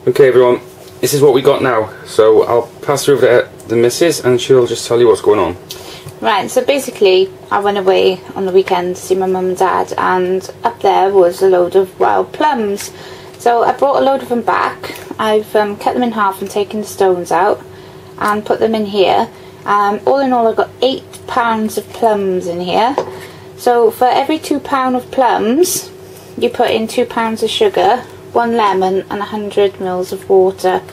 Okay everyone, this is what we got now. So I'll pass you over to the missus and she'll just tell you what's going on. Right, so basically I went away on the weekend to see my mum and dad, and up there was a load of wild plums. So I brought a load of them back. I've cut them in half and taken the stones out and put them in here. All in all I've got 8 pounds of plums in here. So for every £2 of plums you put in 2 pounds of sugar, 1 lemon and 100 mils of water.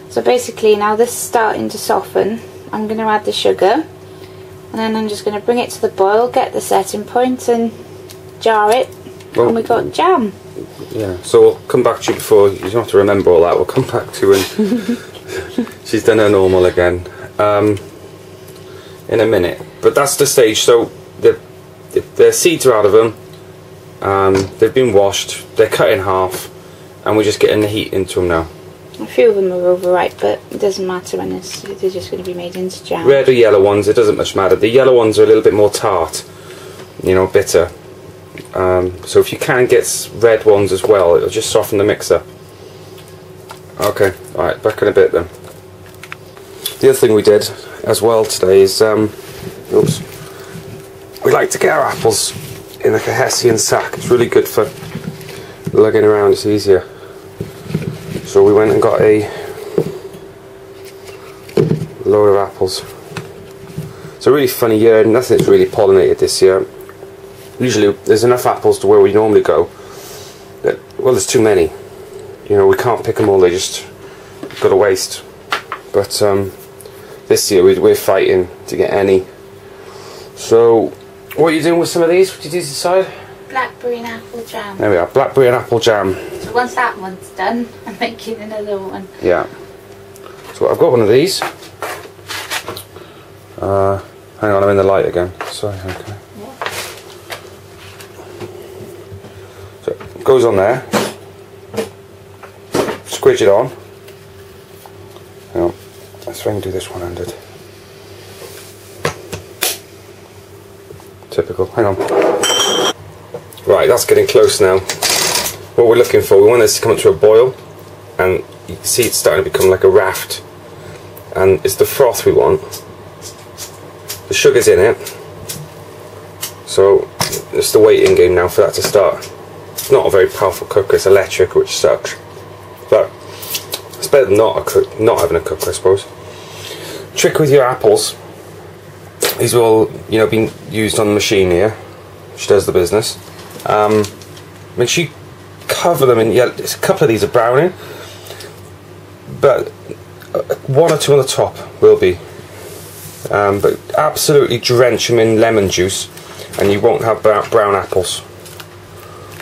So basically now this is starting to soften. I'm going to add the sugar and then I'm just going to bring it to the boil, get the setting point and jar it, and we got jam. Yeah, so we'll come back to you before, you don't have to remember all that, we'll come back to when she's done her normal again in a minute. But that's the stage. So the seeds are out of them, they've been washed, they're cut in half, and we're just getting the heat into them now. A few of them are overripe, but it doesn't matter when they're just going to be made into jam. Red or yellow ones, it doesn't much matter. The yellow ones are a little bit more tart, you know, bitter. So if you can get red ones as well, it'll just soften the mixer. Okay, alright, back in a bit then. The other thing we did as well today is, oops, we like to get our apples in like a Hessian sack. It's really good for lugging around, it's easier. So we went and got a load of apples. It's a really funny year, nothing's really pollinated this year. Usually there's enough apples to where we normally go. Well, there's too many. You know, we can't pick them all, they just go to waste. But this year we're fighting to get any. So, what are you doing with some of these? What did you decide? Blackberry and apple jam. There we are, blackberry and apple jam. So once that one's done, I'm making another one. Yeah. So I've got one of these. Hang on, I'm in the light again. Sorry, okay. Yeah. So it goes on there. Squidge it on. Hang on. Let's try and do this one-handed. Typical. Hang on. Right, that's getting close now. What we're looking for, we want this to come up to a boil, and you can see it's starting to become like a raft. And it's the froth we want. The sugar's in it. So it's the waiting game now for that to start. It's not a very powerful cooker, it's electric, which sucks. But it's better than not having a cooker, I suppose. Trick with your apples. These are all, you know, being used on the machine here, which does the business. Make sure you cover them in, yeah, a couple of these are browning, but 1 or 2 on the top will be. But absolutely drench them in lemon juice and you won't have brown apples.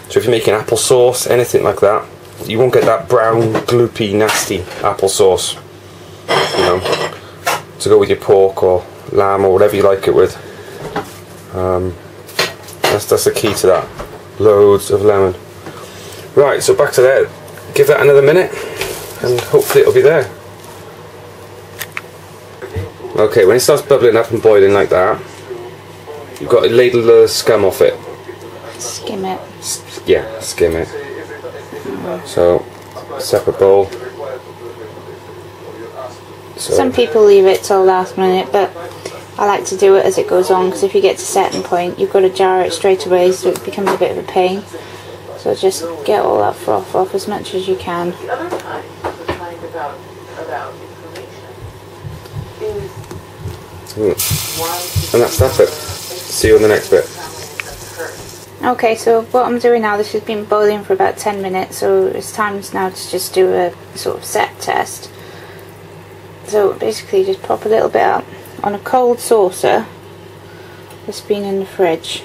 So if you're making apple sauce, anything like that, you won't get that brown, gloopy, nasty apple sauce, you know, to go with your pork or lamb or whatever you like it with. That's the key to that. Loads of lemon. Right, so back to there. Give that another minute and hopefully it'll be there. Okay, when it starts bubbling up and boiling like that, you've got to ladle the scum off it. Skim it. Yeah, skim it. So, separate bowl. So, some people leave it till last minute, but I like to do it as it goes on, because if you get to setting point you've got to jar it straight away, so it becomes a bit of a pain. So just get all that froth off as much as you can. And that's it. See you in the next bit. Okay, so what I'm doing now, this has been boiling for about 10 minutes, so it's time now to just do a sort of set test. So basically just pop a little bit up on a cold saucer that's been in the fridge.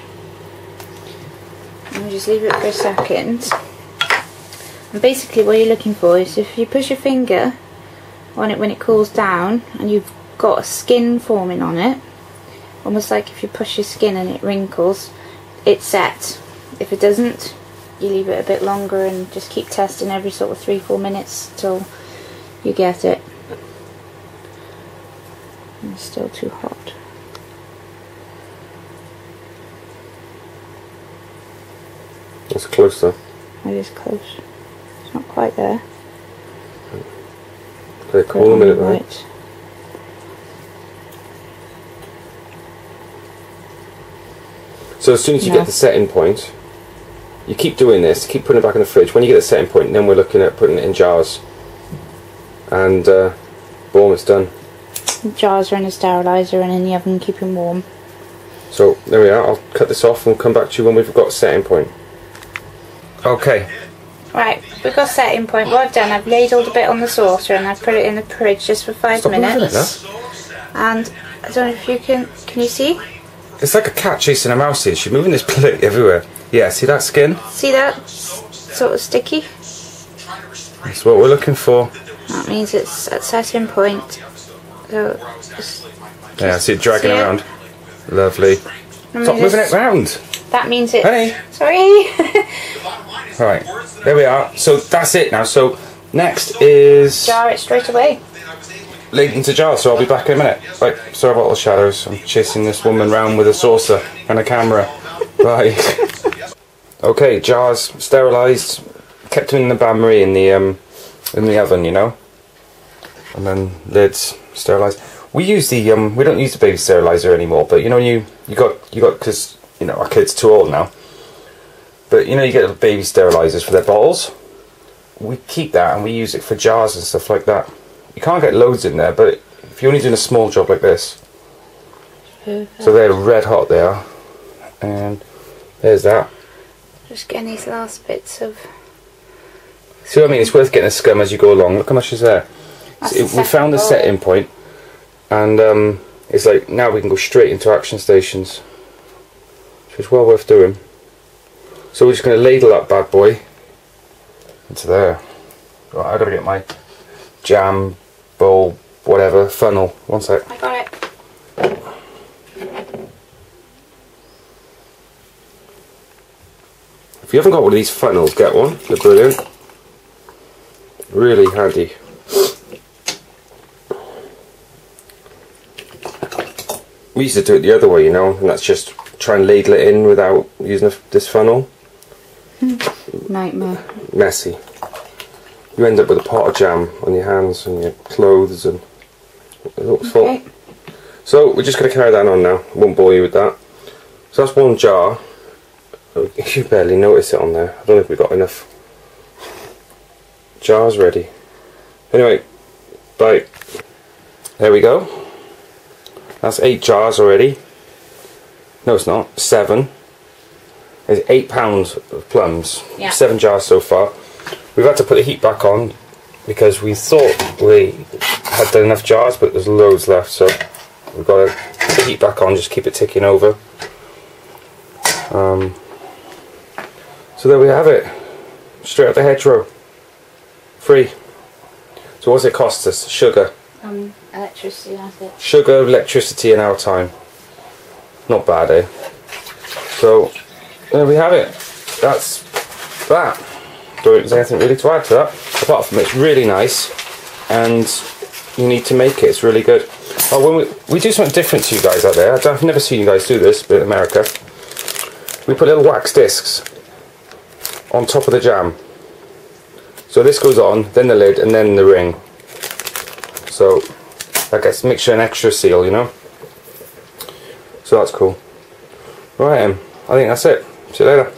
And we just leave it for a second. And basically what you're looking for is if you push your finger on it when it cools down and you've got a skin forming on it, almost like if you push your skin and it wrinkles, it's set. If it doesn't, you leave it a bit longer and just keep testing every sort of 3-4 minutes till you get it. And it's still too hot. It's close though. It is close. It's not quite there. Play it cool a minute, right? So as soon as you get the setting point, you keep doing this, keep putting it back in the fridge. When you get the setting point, then we're looking at putting it in jars. And boom, it's done. Jars are in a steriliser and in the oven, keep them warm. So there we are. I'll cut this off and we'll come back to you when we've got a setting point. Okay. Right, we've got setting point. What I've done, I've ladled a bit on the saucer and I've put it in the fridge just for 5 minutes. And I don't know if you can you see? It's like a cat chasing a mouse here. She's moving this plate everywhere. Yeah, see that skin? See that? Sort of sticky. That's what we're looking for. That means it's at setting point. So yeah, see it dragging around. Lovely. Stop moving it round. That means it's... Honey. Sorry. Right, there we are. So that's it now. So next is... Jar it straight away. Laid into jars, so I'll be back in a minute. Right, sorry about all the shadows. I'm chasing this woman round with a saucer and a camera. Right. Okay, jars sterilised. Kept them in the bain-marie in the oven, you know. And then lids sterilised. We use the we don't use the baby steriliser anymore. But you know, you got because you know our kids are too old now. But you know, you get baby sterilisers for their bottles. We keep that and we use it for jars and stuff like that. You can't get loads in there, but if you're only doing a small job like this. Perfect. So they're red hot there. And there's that. Just getting these last bits of... See what I mean? It's worth getting a scum as you go along. Look how much is there. So we found the setting point, and it's like now we can go straight into action stations. So it's well worth doing. So we're just going to ladle that bad boy into there. Right, I've got to get my jam bowl, whatever, funnel. One sec. I got it. If you haven't got one of these funnels, get one. They're brilliant. Really handy. We used to do it the other way, you know, and that's just try and ladle it in without using this funnel. Nightmare. Messy. You end up with a pot of jam on your hands and your clothes and it looks full. So we're just going to carry that on now. I won't bore you with that. So that's one jar. You barely notice it on there. I don't know if we've got enough jars ready. Anyway, bye. There we go. That's 8 jars already. No, it's not. 7. There's 8 pounds of plums. Yeah. 7 jars so far. We've had to put the heat back on because we thought we had done enough jars, but there's loads left, so we've got to put the heat back on, just keep it ticking over. So there we have it. Straight out the hedgerow. Free. So what's it cost us? Sugar. Electricity, that's it. Sugar, electricity and our time. Not bad, eh? So there we have it. That's that. Don't think there's anything really to add to that. Apart from it's really nice and you need to make it. It's really good. Oh, when we do something different to you guys out there. I've never seen you guys do this, but in America. We put little wax discs on top of the jam. So this goes on, then the lid, and then the ring. So that gets mixture and extra seal, you know. So that's cool. Right, I think that's it. See you later.